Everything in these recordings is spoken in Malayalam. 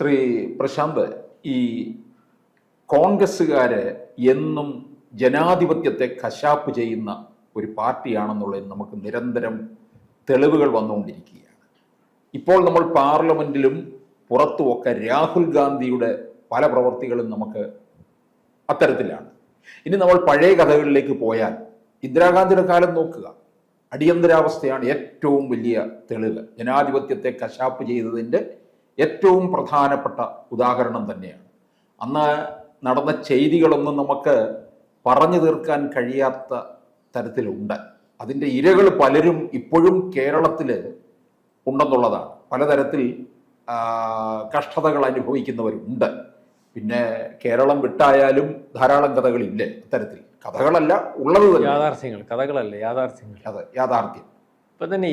ശ്രീ പ്രശാന്ത്, ഈ കോൺഗ്രസ്സുകാര് എന്നും ജനാധിപത്യത്തെ കശാപ്പ് ചെയ്യുന്ന ഒരു പാർട്ടിയാണെന്നുള്ളത് നമുക്ക് നിരന്തരം തെളിവുകൾ വന്നുകൊണ്ടിരിക്കുകയാണ്. ഇപ്പോൾ നമ്മൾ പാർലമെന്റിലും പുറത്തുമൊക്കെ രാഹുൽ ഗാന്ധിയുടെ പല പ്രവർത്തികളും നമുക്ക് അത്തരത്തിലാണ്. ഇനി നമ്മൾ പഴയ കഥകളിലേക്ക് പോയാൽ ഇന്ദിരാഗാന്ധിയുടെ കാലം നോക്കുക. അടിയന്തരാവസ്ഥയാണ് ഏറ്റവും വലിയ തെളിവ്. ജനാധിപത്യത്തെ കശാപ്പ് ചെയ്തതിൻ്റെ ഏറ്റവും പ്രധാനപ്പെട്ട ഉദാഹരണം തന്നെയാണ്. അന്ന് നടന്ന ചെയ്തികളൊന്നും നമുക്ക് പറഞ്ഞു തീർക്കാൻ കഴിയാത്ത തരത്തിലുണ്ട്. അതിൻ്റെ ഇരകൾ പലരും ഇപ്പോഴും കേരളത്തിൽ ഉണ്ടെന്നുള്ളതാണ്. പലതരത്തിൽ കഷ്ടതകൾ അനുഭവിക്കുന്നവരുണ്ട്. പിന്നെ കേരളം വിട്ടായാലും ധാരാളം കഥകളില്ലേ അത്തരത്തിൽ. കഥകളല്ല, ഉള്ളത് യാഥാർത്ഥ്യങ്ങൾ, കഥകളല്ല യാഥാർത്ഥ്യങ്ങൾ. അതെ, യാഥാർത്ഥ്യം. ഇപ്പം തന്നെ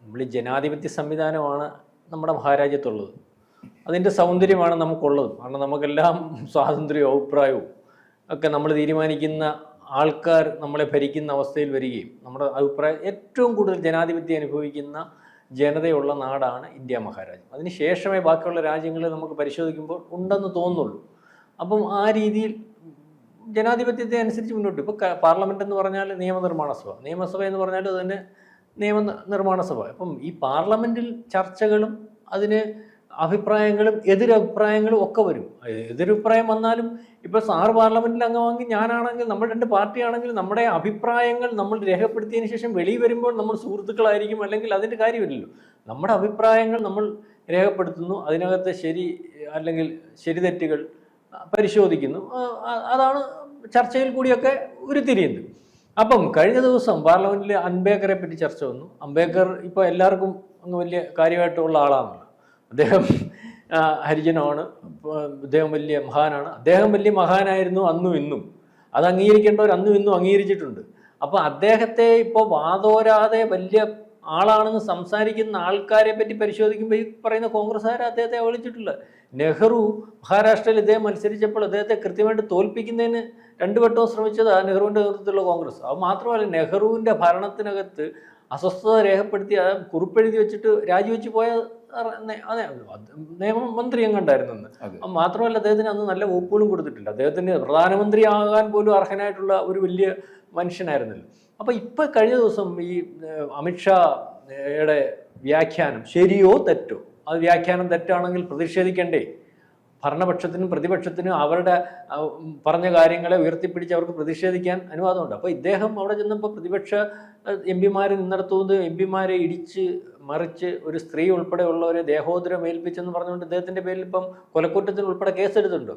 നമ്മൾ ജനാധിപത്യ സംവിധാനമാണ് നമ്മുടെ മഹാരാജ്യത്തുള്ളത്. അതിൻ്റെ സൗന്ദര്യമാണ് നമുക്കുള്ളത്. കാരണം നമുക്കെല്ലാം സ്വാതന്ത്ര്യവും അഭിപ്രായവും ഒക്കെ നമ്മൾ തീരുമാനിക്കുന്ന ആൾക്കാർ നമ്മളെ ഭരിക്കുന്ന അവസ്ഥയിൽ വരികയും നമ്മുടെ അഭിപ്രായം ഏറ്റവും കൂടുതൽ ജനാധിപത്യം അനുഭവിക്കുന്ന ജനതയുള്ള നാടാണ് ഇന്ത്യ മഹാരാജ്യം. അതിന് ശേഷമേ ബാക്കിയുള്ള രാജ്യങ്ങളിൽ നമുക്ക് പരിശോധിക്കുമ്പോൾ ഉണ്ടെന്ന് തോന്നുള്ളൂ. അപ്പം ആ രീതിയിൽ ജനാധിപത്യത്തെ അനുസരിച്ച് മുന്നോട്ട്. ഇപ്പോൾ പാർലമെൻറ്റ് എന്ന് പറഞ്ഞാൽ നിയമനിർമ്മാണ സഭ, നിയമസഭ എന്ന് പറഞ്ഞാൽ തന്നെ നിയമനിർമ്മാണ സഭ. അപ്പം ഈ പാർലമെൻറ്റിൽ ചർച്ചകളും അതിന് അഭിപ്രായങ്ങളും എതിരഭിപ്രായങ്ങളും ഒക്കെ വരും. എതിരഭിപ്രായം വന്നാലും ഇപ്പോൾ സാറ് പാർലമെൻറ്റിൽ അംഗമാണെങ്കിൽ ഞാനാണെങ്കിൽ നമ്മൾ രണ്ട് പാർട്ടിയാണെങ്കിൽ നമ്മുടെ അഭിപ്രായങ്ങൾ നമ്മൾ രേഖപ്പെടുത്തിയതിന് ശേഷം വെളിയിൽ വരുമ്പോൾ നമ്മൾ സുഹൃത്തുക്കളായിരിക്കും, അല്ലെങ്കിൽ അതിൻ്റെ കാര്യമില്ലല്ലോ. നമ്മുടെ അഭിപ്രായങ്ങൾ നമ്മൾ രേഖപ്പെടുത്തുന്നു, അതിനകത്ത് ശരി അല്ലെങ്കിൽ ശരി തെറ്റുകൾ പരിശോധിക്കുന്നു. അതാണ് ചർച്ചയിൽ കൂടിയൊക്കെ ഉരുത്തിരിയുന്നത്. അപ്പം കഴിഞ്ഞ ദിവസം പാർലമെൻറ്റിൽ അംബേദ്കറെ പറ്റി ചർച്ച വന്നു. അംബേദ്കർ ഇപ്പോൾ എല്ലാവർക്കും അങ്ങ് വലിയ കാര്യമായിട്ടുള്ള ആളാണല്ലോ. അദ്ദേഹം ഹരിജനമാണ്, അദ്ദേഹം വലിയ മഹാനാണ്. അദ്ദേഹം വലിയ മഹാനായിരുന്നു അന്നും ഇന്നും. അത് അംഗീകരിക്കേണ്ടവർ അന്നും ഇന്നും അംഗീകരിച്ചിട്ടുണ്ട്. അപ്പോൾ അദ്ദേഹത്തെ ഇപ്പോൾ വാതോരാതെ വലിയ ആളാണെന്ന് സംസാരിക്കുന്ന ആൾക്കാരെ പറ്റി പരിശോധിക്കുമ്പോൾ ഈ പറയുന്ന കോൺഗ്രസ്സുകാരെ അദ്ദേഹത്തെ അവഗണിച്ചിട്ടില്ല. നെഹ്റു മഹാരാഷ്ട്രയിൽ ഇദ്ദേഹം മത്സരിച്ചപ്പോൾ അദ്ദേഹത്തെ കൃത്യമായിട്ട് തോൽപ്പിക്കുന്നതിന് 2 വട്ടവും ശ്രമിച്ചത് നെഹ്റുവിൻ്റെ നേതൃത്വത്തിലുള്ള കോൺഗ്രസ്. അത് മാത്രമല്ല, നെഹ്റുവിൻ്റെ ഭരണത്തിനകത്ത് അസ്വസ്ഥത രേഖപ്പെടുത്തി കുറിപ്പെഴുതി വെച്ചിട്ട് രാജിവെച്ച് പോയ നിയമമന്ത്രി എങ്ങണ്ടായിരുന്നു. മാത്രമല്ല, അദ്ദേഹത്തിന് അന്ന് നല്ല വകുപ്പുകളും കൊടുത്തിട്ടില്ല. അദ്ദേഹത്തിന് പ്രധാനമന്ത്രിയാകാൻ പോലും അർഹനായിട്ടുള്ള ഒരു വലിയ മനുഷ്യനായിരുന്നല്ലോ. അപ്പോൾ ഇപ്പം കഴിഞ്ഞ ദിവസം ഈ അമിത്ഷായുടെ വ്യാഖ്യാനം ശരിയോ തെറ്റോ, അത് വ്യാഖ്യാനം തെറ്റാണെങ്കിൽ പ്രതിഷേധിക്കണ്ടേ? ഭരണപക്ഷത്തിനും പ്രതിപക്ഷത്തിനും അവരുടെ പറഞ്ഞ കാര്യങ്ങളെ ഉയർത്തിപ്പിടിച്ച് അവർക്ക് പ്രതിഷേധിക്കാൻ അനുവാദമുണ്ട്. അപ്പോൾ ഇദ്ദേഹം അവിടെ ചെന്നപ്പോൾ പ്രതിപക്ഷ എംപിമാർ നിന്നിടത്തുനിന്ന് എംപിമാരെ ഇടിച്ച് മറിച്ച് ഒരു സ്ത്രീ ഉൾപ്പെടെ ഉള്ളവരെ ദേഹോദരം ഏൽപ്പിച്ചെന്ന് പറഞ്ഞുകൊണ്ട് ഇദ്ദേഹത്തിൻ്റെ പേരിൽ ഇപ്പം കൊലക്കുറ്റത്തിന് ഉൾപ്പെടെ കേസെടുത്തിട്ടുണ്ട്.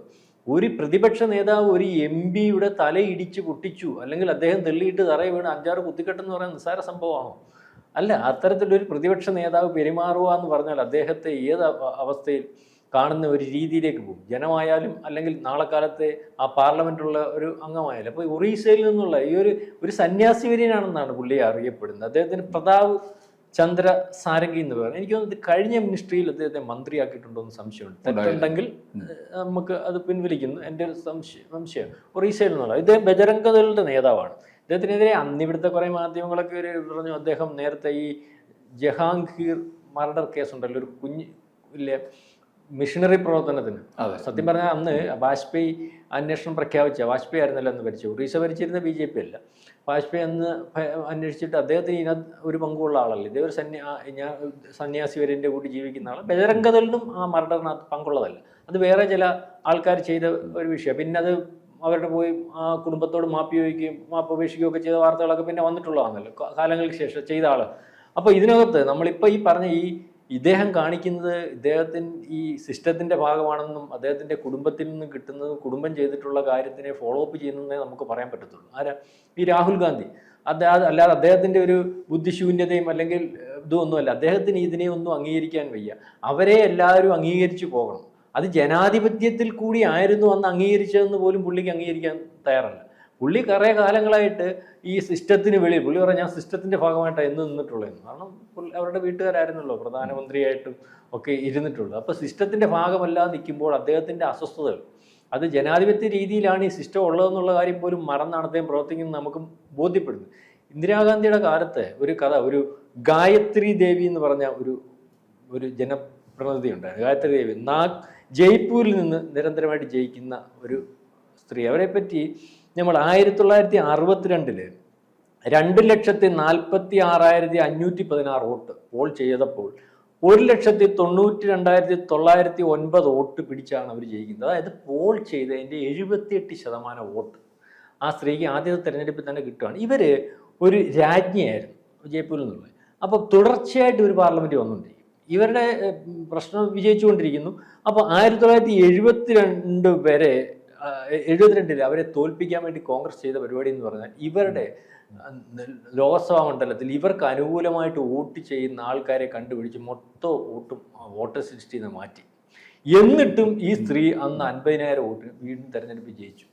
ഒരു പ്രതിപക്ഷ നേതാവ് ഒരു എംപിയുടെ തലയിടിച്ച് പൊട്ടിച്ചു, അല്ലെങ്കിൽ അദ്ദേഹം തെള്ളിയിട്ട് തറയിൽ വീണ് 5-6 കുത്തിക്കെട്ടെന്ന് പറയുന്നത് നിസ്സാര സംഭവമാണോ? അല്ല. അത്തരത്തിലൊരു പ്രതിപക്ഷ നേതാവ് പെരുമാറുക എന്ന് പറഞ്ഞാൽ അദ്ദേഹത്തെ ഏത് അവസ്ഥയിൽ കാണുന്ന ഒരു രീതിയിലേക്ക് പോകും. ജനമായാലും അല്ലെങ്കിൽ നാളെ കാലത്തെ ആ പാർലമെൻറ്റിലുള്ള ഒരു അംഗമായാലും. അപ്പോൾ ഒറീസയിൽ നിന്നുള്ള ഈ ഒരു സന്യാസി വര്യനാണെന്നാണ് പുള്ളിയെ അറിയപ്പെടുന്നത്. അദ്ദേഹത്തിന് പ്രതാപ് ചന്ദ്ര സാരംഗി എന്ന് പറയുന്നത്. എനിക്ക് തോന്നുന്നത് കഴിഞ്ഞ മിനിസ്ട്രിയിൽ അദ്ദേഹത്തെ മന്ത്രിയാക്കിയിട്ടുണ്ടോ എന്ന് സംശയമുണ്ട്. തെറ്റുണ്ടെങ്കിൽ നമുക്ക് അത് പിൻവലിക്കുന്നു. എൻ്റെ ഒരു സംശയം ഒറീസയിൽ നിന്നുള്ള. ഇദ്ദേഹം ബജരംഗദളുടെ നേതാവാണ്. അദ്ദേഹത്തിനെതിരെ അന്നിവിടുത്തെ കുറേ മാധ്യമങ്ങളൊക്കെ പറഞ്ഞു അദ്ദേഹം നേരത്തെ ഈ ജഹാംഗീർ മർഡർ കേസുണ്ടല്ലോ, ഒരു വലിയ മിഷണറി പ്രവർത്തനത്തിന്. സത്യം പറഞ്ഞാൽ അന്ന് വാജ്പേയി അന്വേഷണം പ്രഖ്യാപിച്ച, വാജ്പേയി ആയിരുന്നല്ലോ അന്ന് ഭരിച്ചു. ഒറീസ ഭരിച്ചിരുന്ന BJP അല്ല. വാജ്പേയി അന്ന് അന്വേഷിച്ചിട്ട് അദ്ദേഹത്തിന് ഇതിനകത്ത് ഒരു പങ്കുള്ള ആളല്ല. ഇതേ ഒരു സന്യാസി വര്യൻ്റെ കൂടി ജീവിക്കുന്ന ആൾ. ബജരംഗദളിനും ആ മർഡറിനകത്ത് പങ്കുള്ളതല്ല. അത് വേറെ ചില ആൾക്കാർ ചെയ്ത ഒരു വിഷയം. പിന്നെ അത് അവരുടെ പോയി ആ കുടുംബത്തോട് മാപ്പ് ഉപേക്ഷിക്കുകയൊക്കെ ചെയ്ത വാർത്തകളൊക്കെ പിന്നെ വന്നിട്ടുള്ളതാണല്ലോ കാലങ്ങൾക്ക് ശേഷം ചെയ്ത ആൾ. അപ്പോൾ ഇതിനകത്ത് നമ്മളിപ്പോൾ ഈ പറഞ്ഞ ഇദ്ദേഹം കാണിക്കുന്നത് ഇദ്ദേഹത്തിന് ഈ സിസ്റ്റത്തിൻ്റെ ഭാഗമാണെന്നും അദ്ദേഹത്തിൻ്റെ കുടുംബത്തിൽ നിന്നും കിട്ടുന്നതും കുടുംബം ചെയ്തിട്ടുള്ള കാര്യത്തിനെ ഫോളോ അപ്പ് ചെയ്യുന്നതേ നമുക്ക് പറയാൻ പറ്റത്തുള്ളൂ. ആരാ? ഈ രാഹുൽ ഗാന്ധി. അല്ലാതെ അദ്ദേഹത്തിൻ്റെ ഒരു ബുദ്ധിശൂന്യതയും അല്ലെങ്കിൽ ഇതൊന്നുമല്ല. അദ്ദേഹത്തിന് ഇതിനെ ഒന്നും അംഗീകരിക്കാൻ വയ്യ. അവരെ എല്ലാവരും അംഗീകരിച്ചു പോകണം. അത് ജനാധിപത്യത്തിൽ കൂടി ആയിരുന്നു അന്ന് അംഗീകരിച്ചതെന്ന് പോലും പുള്ളിക്ക് അംഗീകരിക്കാൻ തയ്യാറല്ല. പുള്ളി കുറേ കാലങ്ങളായിട്ട് ഈ സിസ്റ്റത്തിന് വെളിയിൽ പുള്ളി പറഞ്ഞാൽ ഞാൻ സിസ്റ്റത്തിൻ്റെ ഭാഗമായിട്ടാണ് എന്ന് നിന്നിട്ടുള്ളതെന്ന്. കാരണം അവരുടെ വീട്ടുകാരായിരുന്നല്ലോ പ്രധാനമന്ത്രിയായിട്ടും ഒക്കെ ഇരുന്നിട്ടുള്ളത്. അപ്പോൾ സിസ്റ്റത്തിൻ്റെ ഭാഗമല്ലാതെ നിൽക്കുമ്പോൾ അദ്ദേഹത്തിൻ്റെ അസ്വസ്ഥതകൾ, അത് ജനാധിപത്യ രീതിയിലാണ് ഈ സിസ്റ്റം ഉള്ളതെന്നുള്ള കാര്യം പോലും മറന്നാണ് അദ്ദേഹം പ്രവർത്തിക്കുന്നത് നമുക്ക് ബോധ്യപ്പെടുന്നത്. ഇന്ദിരാഗാന്ധിയുടെ കാലത്ത് ഒരു കഥ, ഒരു ഗായത്രി ദേവി എന്ന് പറഞ്ഞ ഒരു പ്രതിനിധി ഉണ്ടായിരുന്നു, ഗായത്രി ദേവി. ജയ്പൂരിൽ നിന്ന് നിരന്തരമായിട്ട് ജയിക്കുന്ന ഒരു സ്ത്രീ. അവരെ പറ്റി നമ്മൾ 1962 2,46,516 വോട്ട് പോൾ ചെയ്തപ്പോൾ 1,92,909 വോട്ട് പിടിച്ചാണ് അവർ ജയിക്കുന്നത്. അതായത് പോൾ ചെയ്തതിൻ്റെ 78% വോട്ട് ആ സ്ത്രീക്ക് ആദ്യത്തെ തെരഞ്ഞെടുപ്പിൽ തന്നെ കിട്ടുകയാണ്. ഇവര് ഒരു രാജ്ഞിയായിരുന്നു ജയ്പൂരിൽ നിന്നുള്ളത്. അപ്പോൾ തുടർച്ചയായിട്ട് ഒരു പാർലമെന്റ് വന്നുകൊണ്ടിരിക്കും. ഇവരുടെ പ്രശ്നം വിജയിച്ചുകൊണ്ടിരിക്കുന്നു. അപ്പോൾ 1972 വരെ 72 അവരെ തോൽപ്പിക്കാൻ വേണ്ടി കോൺഗ്രസ് ചെയ്ത പരിപാടി എന്ന് പറഞ്ഞാൽ ഇവരുടെ ലോക്സഭാ മണ്ഡലത്തിൽ ഇവർക്ക് അനുകൂലമായിട്ട് വോട്ട് ചെയ്യുന്ന ആൾക്കാരെ കണ്ടുപിടിച്ച് മൊത്തം വോട്ടേഴ്സ് ലിസ്റ്റിൽ നിന്ന് മാറ്റി. എന്നിട്ടും ഈ സ്ത്രീ അന്ന് 50,000 വോട്ടിന് വീണ്ടും തെരഞ്ഞെടുപ്പ് ജയിച്ചു.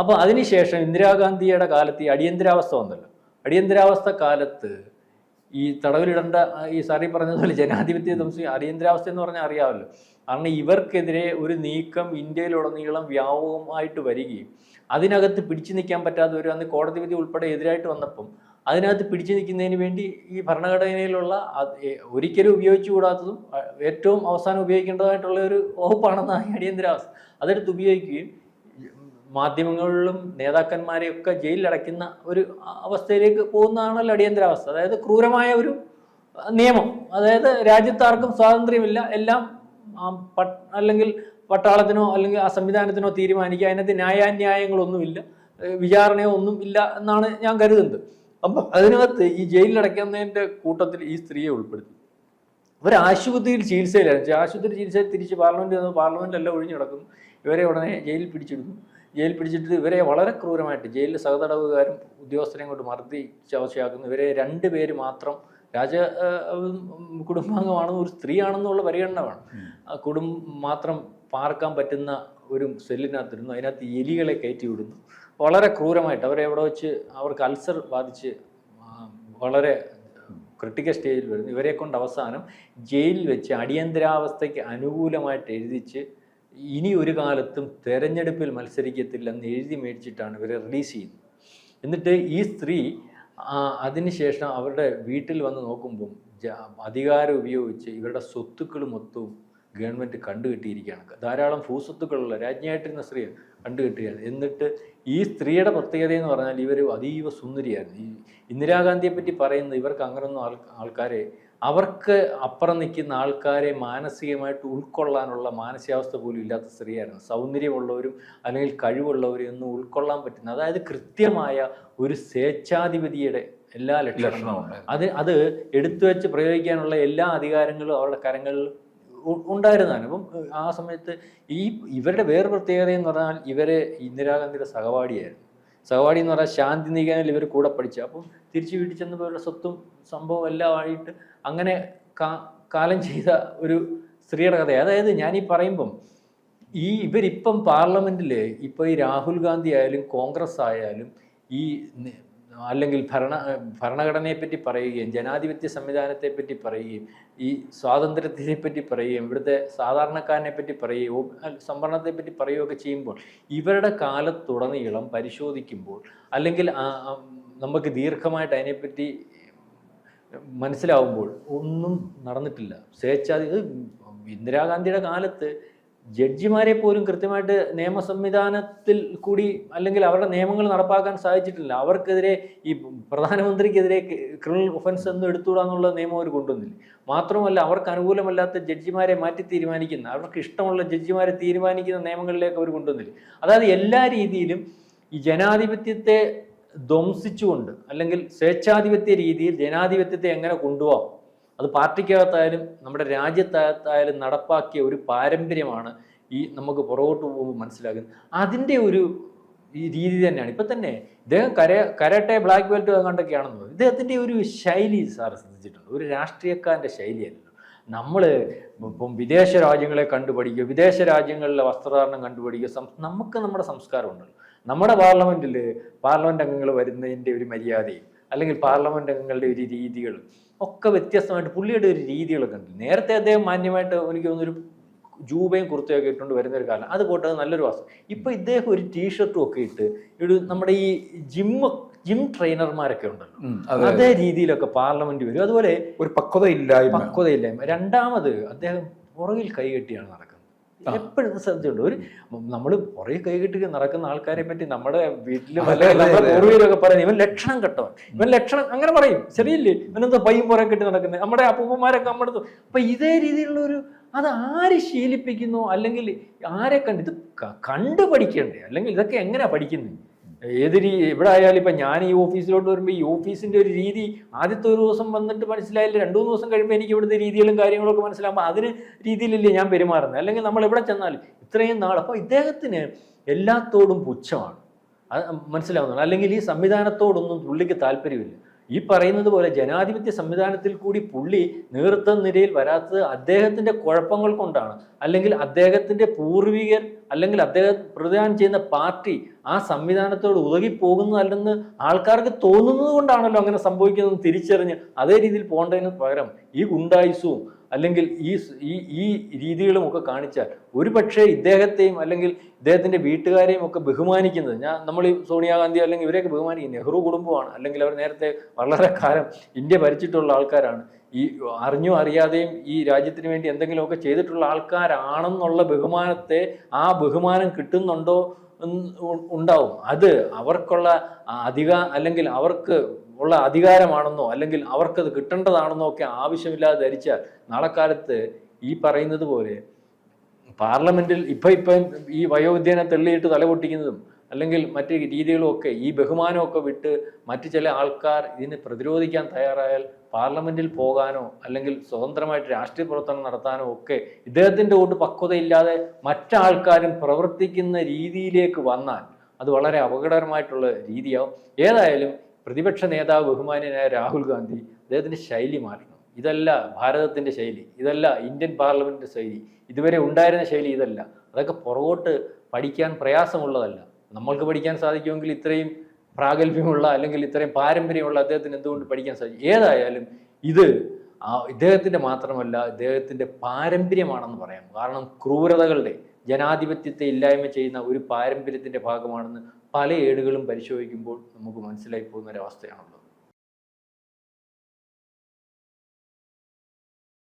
അപ്പോൾ അതിനുശേഷം ഇന്ദിരാഗാന്ധിയുടെ കാലത്ത് ഈ അടിയന്തരാവസ്ഥ വന്നല്ലോ. അടിയന്തരാവസ്ഥ കാലത്ത് ഈ തടവിലിടേണ്ട ഈ സാറി പറഞ്ഞതുപോലെ ജനാധിപത്യ അടിയന്തരാവസ്ഥ എന്ന് പറഞ്ഞാൽ അറിയാമല്ലോ. കാരണം ഇവർക്കെതിരെ ഒരു നീക്കം ഇന്ത്യയിലുടനീളം വ്യാപകമായിട്ട് വരികയും അതിനകത്ത് പിടിച്ചു നിൽക്കാൻ പറ്റാതെ ഒരു അന്ന് കോടതി വിധി ഉൾപ്പെടെ എതിരായിട്ട് വന്നപ്പം അതിനകത്ത് പിടിച്ചു നിൽക്കുന്നതിന് വേണ്ടി ഈ ഭരണഘടനയിലുള്ള ഒരിക്കലും ഉപയോഗിച്ചുകൂടാത്തതും ഏറ്റവും അവസാനം ഉപയോഗിക്കേണ്ടതായിട്ടുള്ള ഒരു വകുപ്പാണെന്നാണ് അടിയന്തരാവസ്ഥ. അതെടുത്ത് ഉപയോഗിക്കുകയും മാധ്യമങ്ങളിലും നേതാക്കന്മാരെയൊക്കെ ജയിലിലടയ്ക്കുന്ന ഒരു അവസ്ഥയിലേക്ക് പോകുന്നതാണല്ലോ അടിയന്തരാവസ്ഥ. അതായത് ക്രൂരമായ ഒരു നിയമം. അതായത് രാജ്യത്താർക്കും സ്വാതന്ത്ര്യമില്ല, എല്ലാം അല്ലെങ്കിൽ പട്ടാളത്തിനോ അല്ലെങ്കിൽ ആ സംവിധാനത്തിനോ തീരുമാനിക്കുക. അതിനകത്ത് ന്യായാന്യായങ്ങളൊന്നുമില്ല, വിചാരണയോ ഒന്നും ഇല്ല എന്നാണ് ഞാൻ കരുതുന്നത്. അപ്പം അതിനകത്ത് ഈ ജയിലിലടയ്ക്കുന്നതിൻ്റെ കൂട്ടത്തിൽ ഈ സ്ത്രീയെ ഉൾപ്പെടുത്തി. ഇവർ ആശുപത്രിയിൽ ചികിത്സയിലായിരുന്നു. ആശുപത്രി ചികിത്സയിൽ തിരിച്ച് പാർലമെന്റ് വന്നു. പാർലമെന്റെല്ലാം ഒഴിഞ്ഞു കിടക്കുന്നു. ഇവരെ ഉടനെ ജയിലിൽ പിടിച്ചിടുന്നു. ജയിലിൽ പിടിച്ചിട്ട് ഇവരെ വളരെ ക്രൂരമായിട്ട് ജയിലിൽ സഹതടവുകാരും ഉദ്യോഗസ്ഥരെയും കൊണ്ട് മർദ്ദിച്ച് അവശയാക്കുന്നു. ഇവരെ 2 പേര് മാത്രം കുടുംബാംഗമാണെന്ന് ഒരു സ്ത്രീയാണെന്നുള്ള പരിഗണന വേണം. മാത്രം പാർക്കാൻ പറ്റുന്ന ഒരു സെല്ലിനകത്തിരുന്നു. അതിനകത്ത് എലികളെ കയറ്റി വിടുന്നു. വളരെ ക്രൂരമായിട്ട് അവരെ എവിടെ വെച്ച് അവർക്ക് അൾസർ ബാധിച്ച് വളരെ ക്രിട്ടിക്കൽ സ്റ്റേജിൽ വരുന്നു. ഇവരെ കൊണ്ട് അവസാനം ജയിലിൽ വെച്ച് അടിയന്തരാവസ്ഥയ്ക്ക് അനുകൂലമായിട്ട് എഴുതിച്ച് ഇനി ഒരു കാലത്തും തെരഞ്ഞെടുപ്പിൽ മത്സരിക്കത്തില്ലെന്ന് എഴുതി മേടിച്ചിട്ടാണ് ഇവരെ റിലീസ് ചെയ്യുന്നത്. എന്നിട്ട് ഈ സ്ത്രീ അതിനുശേഷം അവരുടെ വീട്ടിൽ വന്ന് നോക്കുമ്പം അധികാരം ഉപയോഗിച്ച് ഇവരുടെ സ്വത്തുക്കൾ മൊത്തവും ഗവൺമെൻറ് കണ്ടുകെട്ടിയിരിക്കുകയാണ്. ധാരാളം ഭൂസ്വത്തുക്കളുള്ള രാജ്ഞിയായിട്ടിരുന്ന സ്ത്രീ കണ്ടുകെട്ടുകയാണ്. എന്നിട്ട് ഈ സ്ത്രീയുടെ പ്രത്യേകത എന്ന് പറഞ്ഞാൽ ഇവർ അതീവ സുന്ദരിയായിരുന്നു. ഈ ഇന്ദിരാഗാന്ധിയെ പറ്റി പറയുന്നത് ഇവർക്ക് അങ്ങനൊന്നും ആൾക്കാരെ അവർക്ക് അപ്പുറം നിൽക്കുന്ന ആൾക്കാരെ മാനസികമായിട്ട് ഉൾക്കൊള്ളാനുള്ള മാനസികാവസ്ഥ പോലും ഇല്ലാത്ത സ്ത്രീയായിരുന്നു. സൗന്ദര്യമുള്ളവരും അല്ലെങ്കിൽ കഴിവുള്ളവരും ഒന്നും ഉൾക്കൊള്ളാൻ പറ്റുന്ന, അതായത് കൃത്യമായ ഒരു സ്വേച്ഛാധിപതിയുടെ എല്ലാ ലക്ഷണങ്ങളും അത് എടുത്തു വെച്ച് പ്രയോഗിക്കാനുള്ള എല്ലാ അധികാരങ്ങളും അവരുടെ കരങ്ങളിൽ ഉണ്ടായിരുന്നതാണ്. അപ്പം ആ സമയത്ത് ഇവരുടെ വേറെ പ്രത്യേകത എന്ന് പറഞ്ഞാൽ ഇവര് ഇന്ദിരാഗാന്ധിയുടെ സഹപാഠിയായിരുന്നു. സഹപാഠി എന്ന് പറഞ്ഞാൽ ശാന്തി നികേതനിൽ ഇവർ കൂടെ പഠിച്ചു. അപ്പം തിരിച്ചു വീട്ടിൽ ചെന്നപ്പോൾ ഇവരുടെ സ്വത്തും സംഭവം എല്ലാം ആയിട്ട് അങ്ങനെ കാലം ചെയ്ത ഒരു സ്ത്രീയുടെ കഥ. അതായത് ഞാനീ പറയുമ്പം ഇവരിപ്പം പാർലമെന്റിൽ ഇപ്പോൾ ഈ രാഹുൽ ഗാന്ധി ആയാലും കോൺഗ്രസ് ആയാലും അല്ലെങ്കിൽ ഭരണഘടനയെ പറ്റി പറയുകയും ജനാധിപത്യ സംവിധാനത്തെ പറ്റി പറയുകയും ഈ സ്വാതന്ത്ര്യത്തിനെ പറ്റി പറയുകയും ഇവിടുത്തെ സാധാരണക്കാരനെ പറ്റി പറയുകയും സംവരണത്തെ പറ്റി പറയുകയൊക്കെ ചെയ്യുമ്പോൾ ഇവരുടെ കാലത്തുടനീളം പരിശോധിക്കുമ്പോൾ അല്ലെങ്കിൽ നമുക്ക് ദീർഘമായിട്ട് അതിനെപ്പറ്റി മനസ്സിലാവുമ്പോൾ ഒന്നും നടന്നിട്ടില്ല. ഇന്ദിരാഗാന്ധിയുടെ കാലത്ത് ജഡ്ജിമാരെ പോലും കൃത്യമായിട്ട് നിയമ സംവിധാനത്തിൽ കൂടി അല്ലെങ്കിൽ അവരുടെ നിയമങ്ങൾ നടപ്പാക്കാൻ സാധിച്ചിട്ടില്ല. അവർക്കെതിരെ ഈ പ്രധാനമന്ത്രിക്കെതിരെ ക്രിമിനൽ ഒഫൻസ് ഒന്നും എടുത്തുകൂടാന്നുള്ള നിയമം അവർ കൊണ്ടുവന്നില്ല. മാത്രമല്ല അവർക്ക് അനുകൂലമല്ലാത്ത ജഡ്ജിമാരെ മാറ്റി തീരുമാനിക്കുന്ന, അവർക്ക് ഇഷ്ടമുള്ള ജഡ്ജിമാരെ തീരുമാനിക്കുന്ന നിയമങ്ങളിലേക്ക് അവർ കൊണ്ടുവന്നില്ല. അതായത് എല്ലാ രീതിയിലും ഈ ജനാധിപത്യത്തെ ധ്വംസിച്ചുകൊണ്ട് അല്ലെങ്കിൽ സ്വേച്ഛാധിപത്യ രീതിയിൽ ജനാധിപത്യത്തെ എങ്ങനെ കൊണ്ടുപോകാം, അത് പാർട്ടിക്കകത്തായാലും നമ്മുടെ രാജ്യത്തായാലും നടപ്പാക്കിയ ഒരു പാരമ്പര്യമാണ് നമുക്ക് പുറകോട്ട് പോകുമ്പോൾ മനസ്സിലാക്കുന്നത്. അതിൻ്റെ ഒരു രീതി തന്നെയാണ് ഇപ്പം തന്നെ ഇദ്ദേഹം കരാട്ടെ ബ്ലാക്ക് ബെൽറ്റ് കണ്ടൊക്കെയാണെന്ന് ഇദ്ദേഹത്തിൻ്റെ ഒരു ശൈലി സാർ ശ്രദ്ധിച്ചിട്ടുണ്ട്. ഒരു രാഷ്ട്രീയക്കാരൻ്റെ ശൈലിയല്ലല്ലോ. നമ്മൾ ഇപ്പം വിദേശ രാജ്യങ്ങളെ കണ്ടുപഠിക്കുക, വിദേശ രാജ്യങ്ങളിലെ വസ്ത്രധാരണം കണ്ടുപഠിക്കുക. നമുക്ക് നമ്മുടെ സംസ്കാരം ഉണ്ടല്ലോ. നമ്മുടെ പാർലമെന്റ് അംഗങ്ങൾ വരുന്നതിൻ്റെ ഒരു മര്യാദയും അല്ലെങ്കിൽ പാർലമെന്റ് അംഗങ്ങളുടെ ഒരു രീതികളും ഒക്കെ വ്യത്യസ്തമായിട്ട് പുള്ളിയുടെ ഒരു രീതികളൊക്കെ ഉണ്ട്. നേരത്തെ അദ്ദേഹം മാന്യമായിട്ട് എനിക്ക് തോന്നുന്നൊരു ജൂബയും കുർത്തയൊക്കെ ഇട്ടുകൊണ്ട് വരുന്ന ഒരു കാലം, അത് പോട്ടെ, നല്ലൊരു വാസം. ഇപ്പം ഇദ്ദേഹം ഒരു ടീഷർട്ടും ഒക്കെ ഇട്ട് നമ്മുടെ ഈ ജിം ട്രെയിനർമാരൊക്കെ ഉണ്ടല്ലോ, അതേ രീതിയിലൊക്കെ പാർലമെന്റ് വരും. അതുപോലെ ഒരു പക്വതയില്ലായ്മ. രണ്ടാമത് അദ്ദേഹം പുറകിൽ കൈകെട്ടിയാണ് നടക്കുന്നത്. എപ്പോഴും ശ്രദ്ധയുണ്ട്. ഒരു നമ്മൾ പുറകെ കൈകെട്ടി നടക്കുന്ന ആൾക്കാരെ പറ്റി നമ്മുടെ വീട്ടിൽ നമ്മുടെ പൂർവീകരൊക്കെ പറയുന്നത് ഇവൻ ലക്ഷണം കെട്ടവൻ, ഇവൻ ലക്ഷണം അങ്ങനെ പറയും. ശരിയില്ലേ, ഇവനെന്താ പയ്യും പുറകെ കെട്ടി നടക്കുന്നത്, നമ്മുടെ അപ്പൂപ്പന്മാരൊക്കെ നമ്മുടെ. അപ്പൊ ഇതേ രീതിയിലുള്ള ഒരു അത് ആര് ശീലിപ്പിക്കുന്നു, അല്ലെങ്കിൽ ആരെ കണ്ട് ഇത് കണ്ടു പഠിക്കണ്ടേ, അല്ലെങ്കിൽ ഇതൊക്കെ എങ്ങനെയാ പഠിക്കുന്നത്? ഏത് എവിടെ ആയാലും ഇപ്പം ഞാൻ ഈ ഓഫീസിലോട്ട് വരുമ്പോൾ ഈ ഓഫീസിൻ്റെ ഒരു രീതി ആദ്യത്തെ ഒരു ദിവസം വന്നിട്ട് മനസ്സിലായില്ല, 2-3 ദിവസം കഴിയുമ്പോൾ എനിക്ക് ഇവിടുത്തെ രീതികളും കാര്യങ്ങളൊക്കെ മനസ്സിലാകുമ്പോൾ അതിന് രീതിയിലല്ലേ ഞാൻ പെരുമാറുന്നത്. അല്ലെങ്കിൽ നമ്മൾ എവിടെ ചെന്നാലും ഇത്രയും നാൾ. അപ്പോൾ ഇദ്ദേഹത്തിന് എല്ലാത്തോടും പുച്ഛമാണ്, അത് മനസ്സിലാവുന്നുണ്ട്. അല്ലെങ്കിൽ ഈ സംവിധാനത്തോടൊന്നും പുള്ളിക്ക് താല്പര്യമില്ല. ഈ പറയുന്നത് പോലെ ജനാധിപത്യ സംവിധാനത്തിൽ കൂടി പുള്ളി നേതൃത്വ നിരയിൽ വരാത്തത് അദ്ദേഹത്തിൻ്റെ കുഴപ്പങ്ങൾ കൊണ്ടാണ്, അല്ലെങ്കിൽ അദ്ദേഹത്തിൻ്റെ പൂർവികർ അല്ലെങ്കിൽ അദ്ദേഹം പ്രതിദാനം ചെയ്യുന്ന പാർട്ടി ആ സംവിധാനത്തോട് ഉതകിപ്പോകുന്നതല്ലെന്ന് ആൾക്കാർക്ക് തോന്നുന്നത് കൊണ്ടാണല്ലോ അങ്ങനെ സംഭവിക്കുന്നതെന്ന് തിരിച്ചറിഞ്ഞ് അതേ രീതിയിൽ പോകേണ്ടതിന് പകരം ഈ ഗുണ്ടായുസവും അല്ലെങ്കിൽ ഈ രീതികളും ഒക്കെ കാണിച്ചാൽ ഒരുപക്ഷെ ഇദ്ദേഹത്തെയും അല്ലെങ്കിൽ ഇദ്ദേഹത്തിൻ്റെ വീട്ടുകാരെയും ഒക്കെ ബഹുമാനിക്കുന്നത്, നമ്മൾ ഈ സോണിയാഗാന്ധി അല്ലെങ്കിൽ ഇവരെയൊക്കെ ബഹുമാനിക്കുന്നത് നെഹ്റു കുടുംബമാണ്, അല്ലെങ്കിൽ അവർ നേരത്തെ വളരെ കാലം ഇന്ത്യ ഭരിച്ചിട്ടുള്ള ആൾക്കാരാണ്, ഈ അറിഞ്ഞോ അറിയാതെയും ഈ രാജ്യത്തിന് വേണ്ടി എന്തെങ്കിലുമൊക്കെ ചെയ്തിട്ടുള്ള ആൾക്കാരാണെന്നുള്ള ബഹുമാനത്തെ ആ ബഹുമാനം കിട്ടുന്നുണ്ടോ ഉണ്ടാവും. അത് അവർക്കുള്ള അല്ലെങ്കിൽ അവർക്ക് ഉള്ള അധികാരമാണെന്നോ അല്ലെങ്കിൽ അവർക്കത് കിട്ടേണ്ടതാണെന്നോ ഒക്കെ ആവശ്യമില്ലാതെ ധരിച്ചാൽ നാളെ കാലത്ത് ഈ പറയുന്നത് പോലെ പാർലമെന്റിൽ ഇപ്പം ഈ വയോവിദ്യനെ തെള്ളിയിട്ട് തലപൊട്ടിക്കുന്നതും അല്ലെങ്കിൽ മറ്റ് രീതികളും ഒക്കെ ഈ ബഹുമാനമൊക്കെ വിട്ട് മറ്റു ചില ആൾക്കാർ ഇതിനെ പ്രതിരോധിക്കാൻ തയ്യാറായാൽ പാർലമെന്റിൽ പോകാനോ അല്ലെങ്കിൽ സ്വതന്ത്രമായിട്ട് രാഷ്ട്രീയ പ്രവർത്തനം നടത്താനോ ഒക്കെ ഇദ്ദേഹത്തിൻ്റെ കൊണ്ട് പക്വതയില്ലാതെ മറ്റാൾക്കാരും പ്രവർത്തിക്കുന്ന രീതിയിലേക്ക് വന്നാൽ അത് വളരെ അപകടകരമായിട്ടുള്ള രീതിയാവും. ഏതായാലും പ്രതിപക്ഷ നേതാവ് ബഹുമാന്യനായ രാഹുൽ ഗാന്ധി അദ്ദേഹത്തിൻ്റെ ശൈലി മാറ്റണം. ഇതല്ല ഭാരതത്തിൻ്റെ ശൈലി, ഇതല്ല ഇന്ത്യൻ പാർലമെൻറ്റിൻ്റെ ശൈലി, ഇതുവരെ ഉണ്ടായിരുന്ന ശൈലി ഇതല്ല. അതൊക്കെ പുറകോട്ട് പഠിക്കാൻ പ്രയാസമുള്ളതല്ല. നമ്മൾക്ക് പഠിക്കാൻ സാധിക്കുമെങ്കിൽ ഇത്രയും പ്രാഗൽഭ്യമുള്ള അല്ലെങ്കിൽ ഇത്രയും പാരമ്പര്യമുള്ള അദ്ദേഹത്തിന് എന്തുകൊണ്ട് പഠിക്കാൻ സാധിക്കും? ഏതായാലും ഇത് ഇദ്ദേഹത്തിൻ്റെ മാത്രമല്ല ഇദ്ദേഹത്തിൻ്റെ പാരമ്പര്യമാണെന്ന് പറയാം. കാരണം ക്രൂരതകളുടെ ജനാധിപത്യത്തെ ഇല്ലായ്മ ചെയ്യുന്ന ഒരു പാരമ്പര്യത്തിൻ്റെ ഭാഗമാണെന്ന് പല ഏടുകളും പരിശോധിക്കുമ്പോൾ നമുക്ക് മനസ്സിലായി പോകുന്ന ഒരവസ്ഥയാണുള്ളത്.